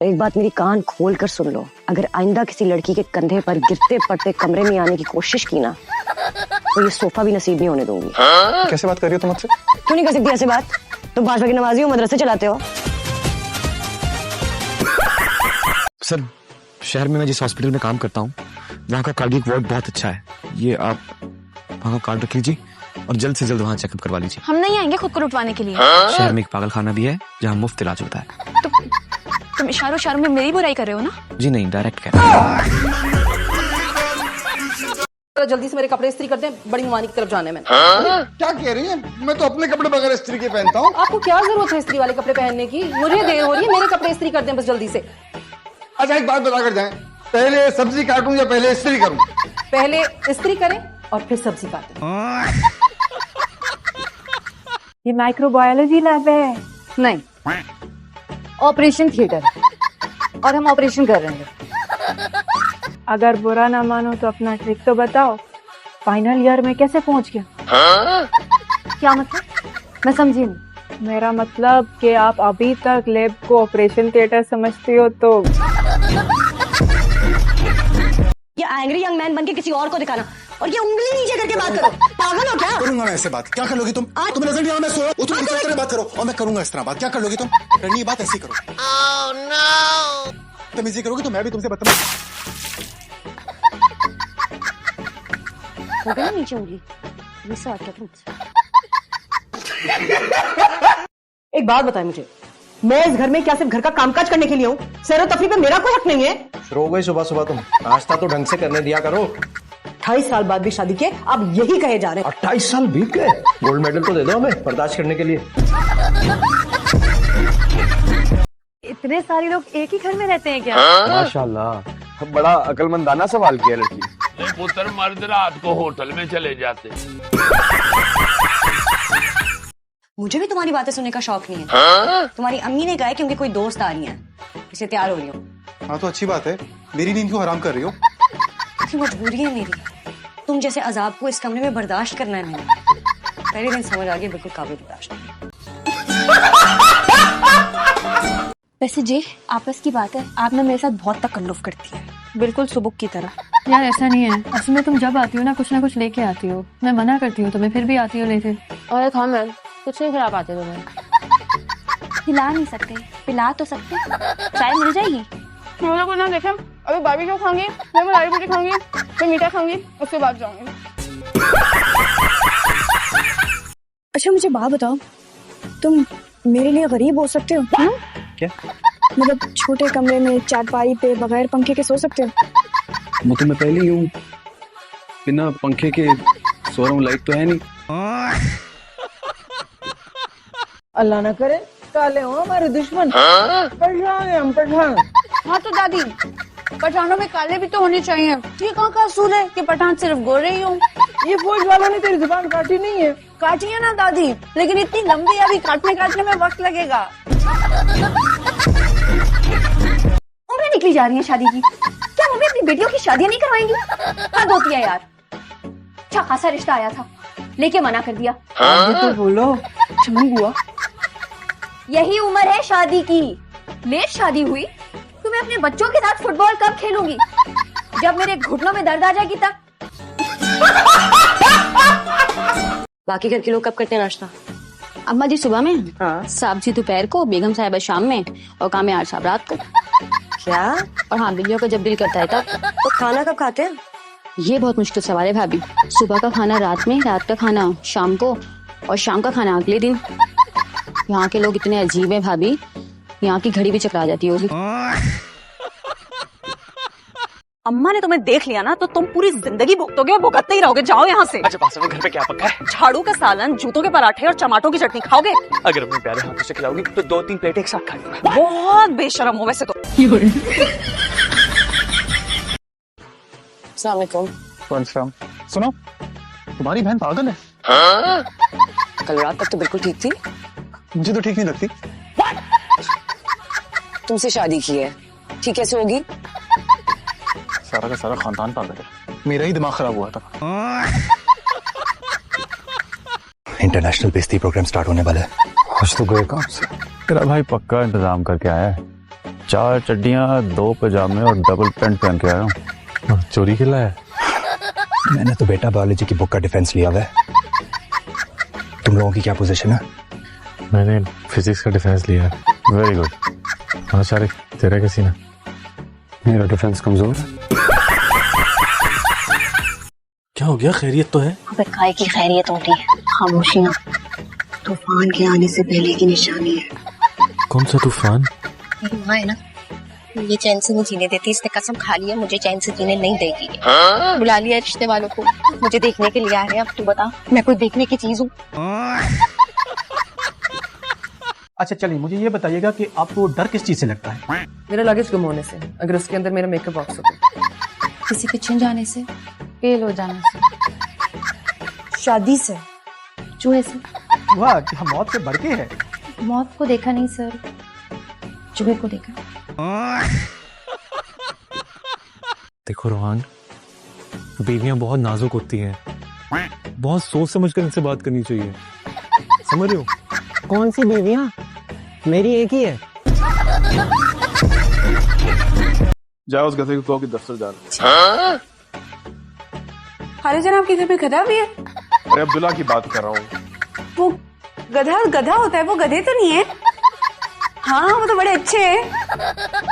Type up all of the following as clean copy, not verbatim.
एक बात मेरी कान खोल कर सुन लो, अगर आइंदा किसी लड़की के कंधे पर गिरते पड़ते कमरे में आने की कोशिश की ना, तो ये सोफा भी नसीब नहीं होने दूंगी। कैसे बात कर रही हो तुम मुझसे? क्यों नहीं कर सकती ऐसे बात? तुम 5 वक्त की नमाजी हो, मदरसे चलाते हो। सर, शहर में मैं जिस हॉस्पिटल में काम करता हूँ वहाँ का कार्डियक वार्ड बहुत अच्छा है। ये आप वहाँ का कार्ड रख लीजिए और जल्द से जल्द वहाँ चेकअप करवा लीजिए। हम नहीं आएंगे खुद को लुटवाने के लिए। शहर में एक पागल खाना भी है जहाँ मुफ्त इलाज होता है। तो तुम इशारों में मेरी बुराई कर रहे हो ना? जी नहीं, डायरेक्ट कह रहा हूँ। जल्दी से मेरे कपड़े इस्त्री करते हैं, बड़ी मवानी की तरफ जाने में। क्या कह रही है? मैं तो अपने कपड़े बगैर इस्त्री के पहनता हूँ। आपको क्या जरूरत है इस्त्री वाले कपड़े पहनने की? मुझे देर हो रही है, मेरे कपड़े इस्त्री कर दें बस जल्दी से। अच्छा एक बात बता कर जाए, पहले सब्जी काटूं या पहले इस्त्री करूं? पहले इस्त्री करें और फिर सब्जी काटें। ये माइक्रोबायोलॉजी लैब है? नहीं, ऑपरेशन थिएटर और हम ऑपरेशन कर रहे हैं। अगर बुरा ना मानो तो अपना ट्रिक तो बताओ। फाइनल ईयर में कैसे पहुंच गया? क्या मतलब? मैं समझी नहीं। मेरा मतलब कि आप अभी तक लैब को ऑपरेशन थिएटर समझती हो तो ये एंग्री यंग मैन बन के किसी और को दिखाना और ये उंगली नीचे करके बात करो, पागल हो क्या? करूंगा मैं ऐसे बात, क्या कर लोगी तुम? तुम्हें नजर नहीं आ रहा मैं सोया? तुम इस तरह बात करो और मैं करूंगा इस तरह बात, क्या कर लोगी तुम? करनी है बात ऐसी करो। oh, no! तुम इसी करोगी तो मैं भी तुमसे बदतमीज। हो गया नीचे उंगली, गुस्सा आ गया तुमसे। एक बात बताए मुझे, मैं इस घर में क्या सिर्फ घर का कामकाज करने के लिए हूँ? सैर तफरी पे मेरा कोई हक नहीं है। शुरू हो गई सुबह सुबह तुम, नाश्ता तो ढंग से करने दिया करो। 28 साल बाद भी शादी के अब यही कहे जा रहे हैं। 28 साल बीत गए, गोल्ड मेडल तो दे दो हमें बर्दाश्त करने के लिए। इतने सारे लोग एक ही घर में रहते हैं क्या? माशाल्लाह, बड़ा अकलमंदाना सवाल किया लड़की। पुत्र मर्द रात को होटल में चले जाते। मुझे भी तुम्हारी बातें सुनने का शौक नहीं है। तुम्हारी अम्मी ने कहा है कि उनकी कोई दोस्त आ रही है, इसे तैयार हो रही हो। हाँ तो अच्छी बात है, मेरी नींद क्यों हराम कर रही हो? क्योंकि मजबूरी है मेरी, तुम जैसे अजाब को इस कमरे में बर्दाश्त करना है मैंने। पहले दिन समझ आ गया, बिल्कुल काबिल बर्दाश्त नहीं। वैसे जी, आपस की बात है, आप ना मेरे साथ बहुत तकल्लुफ करती है, बिल्कुल सुबुक की तरह। यार ऐसा नहीं है, असल में तुम जब आती हो ना कुछ लेके आती हो। मैं मना करती हूँ तुम्हें, फिर भी आती हो लेके। और था मैं कुछ नहीं खिला पाते तुम्हें। हिला नहीं सकते, पिला तो सकते। चाय मिल जाएगी? मुझे को ना देखे, अभी बाबी क्यों खाऊंगी, मैं मलाई पूरी खाऊंगी, फिर मीठा खाऊंगी, उसके बाद जाऊंगी। अच्छा मुझे बात बताओ, तुम मेरे लिए गरीब हो सकते हो? क्या? मतलब छोटे कमरे में चारपाई पे बगैर पंखे के सो सकते हो? वो तो मैं पहले ही हूँ, बिना पंखे के सो रहा हूँ, लाइट तो है नहीं। अल्लाह ना करे काले हो हमारे दुश्मन। पठान है हम, पठान। हाँ तो दादी, पठानों में काले भी तो होने चाहिए। ये कहाँ का असूल है कि पठान सिर्फ गोरे ही हों? ये फौज वालों ने तेरी जुबान काटी नहीं है। काटी है ना दादी, लेकिन इतनी लंबी अभी काटने में वक्त लगेगा। उम्रें निकली जा रही है शादी की, क्या मम्मी अपनी बेटियों की शादियां नहीं करवाएंगी? हद होती है यार। अच्छा खासा रिश्ता आया था, लेके मना कर दिया। तो बोलो चमन हुआ। यही उम्र है शादी की, लेट शादी हुई तो मैं अपने बच्चों के साथ फुटबॉल कब खेलूंगी? जब मेरे घुटनों में दर्द आ जाएगी तब। बाकी घर के लोग कब करते हैं नाश्ता? अम्मा जी सुबह में, हाँ। साहब जी दोपहर को, बेगम साहिबा शाम में और कामयार साहब रात को। क्या? और हाँ, बिल्लियों को जब दिल करता है तब। तो खाना कब खाते हैं? ये बहुत मुश्किल सवाल है भाभी। सुबह का खाना रात में, रात का खाना शाम को और शाम का खाना अगले दिन। यहाँ के लोग इतने अजीब हैं भाभी, यहाँ की घड़ी भी चकरा जाती होगी। अम्मा ने तुम्हें देख लिया ना तो तुम पूरी जिंदगी भुगतोगे और भुगतते ही रहोगे। जाओ यहाँ से। अच्छा बात, घर पे क्या पका है? झाड़ू का सालन, जूतों के पराठे और टमाटो की चटनी खाओगे? अगर अपने प्यारे हाथों से खिलाओगी तो 2-3 प्लेट एक साथ खा लूंगा। बहुत बेशरम हो वैसे तो। अस्सलाम वालेकुम। वालेकुम। सुनो, तुम्हारी बहन पागल है। कल रात तक तो बिल्कुल ठीक थी। मुझे तो ठीक नहीं लगती। तुमसे शादी की है, ठीक कैसे होगी? सारा का सारा खानदान पागल है, मेरा ही दिमाग खराब हुआ था। इंटरनेशनल बेइज्जती प्रोग्राम स्टार्ट होने वाला है। आज तो गए काम से। तेरा भाई पक्का इंतजाम करके आया है, 4 चड्डियां, 2 पजामे और डबल पैंट पहन के आया हूँ। चोरी के लाया? मैंने तो बेटा बायोलॉजी की बुक का डिफेंस लिया हुआ है। तुम लोगों की क्या पोजीशन है? मैंने फिजिक्स का डिफेंस लिया है। Very good. हाँ शारिक, तेरा कैसी ना? मेरा डिफेंस कमजोर है। क्या हो गया? खैरियत तो है? अबे काय की खैरियत होती है? खामोशियां तूफान के आने से पहले की निशानी है। कौन सा तूफान? मेरी माँ है ना, ये चैन से नहीं जीने देती। इसने कसम खा लिया मुझे चैन से जीने नहीं देगी। बुला लिया रिश्ते वालों को, मुझे देखने के लिए आ रहे हैं। अब तू बता, मैं कोई देखने की चीज हूँ? अच्छा चलिए, मुझे ये बताइएगा कि आपको डर किस चीज से लगता है? मेरा लगेज गुम होने से, अगर उसके अंदर मेरा मेकअप बॉक्स होता। किसी के छिन जाने से, फेल हो जाने से, शादी से, चूहे से। वाह, क्या मौत से बढ़ के है। मौत को देखा नहीं सर, चूहे को देखा। देखो रोहान, बीवियां बहुत नाजुक होती हैं, बहुत सोच समझकर इनसे बात करनी चाहिए, समझ रहे हो? कौन सी बीवियां? मेरी एक ही है। जाओ उस गधे को कहो कि दफ्तर जा रहा। खाली जनाब के घर में गधा भी है? अरे अब्दुल्ला की बात कर रहा हूँ। वो गधा होता है, वो गधे तो नहीं है। हाँ वो तो बड़े अच्छे हैं,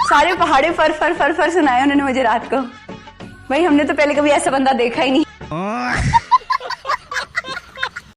सारे पहाड़े फर फर फर फर सुनाए उन्होंने मुझे रात को। भाई हमने तो पहले कभी ऐसा बंदा देखा ही नहीं।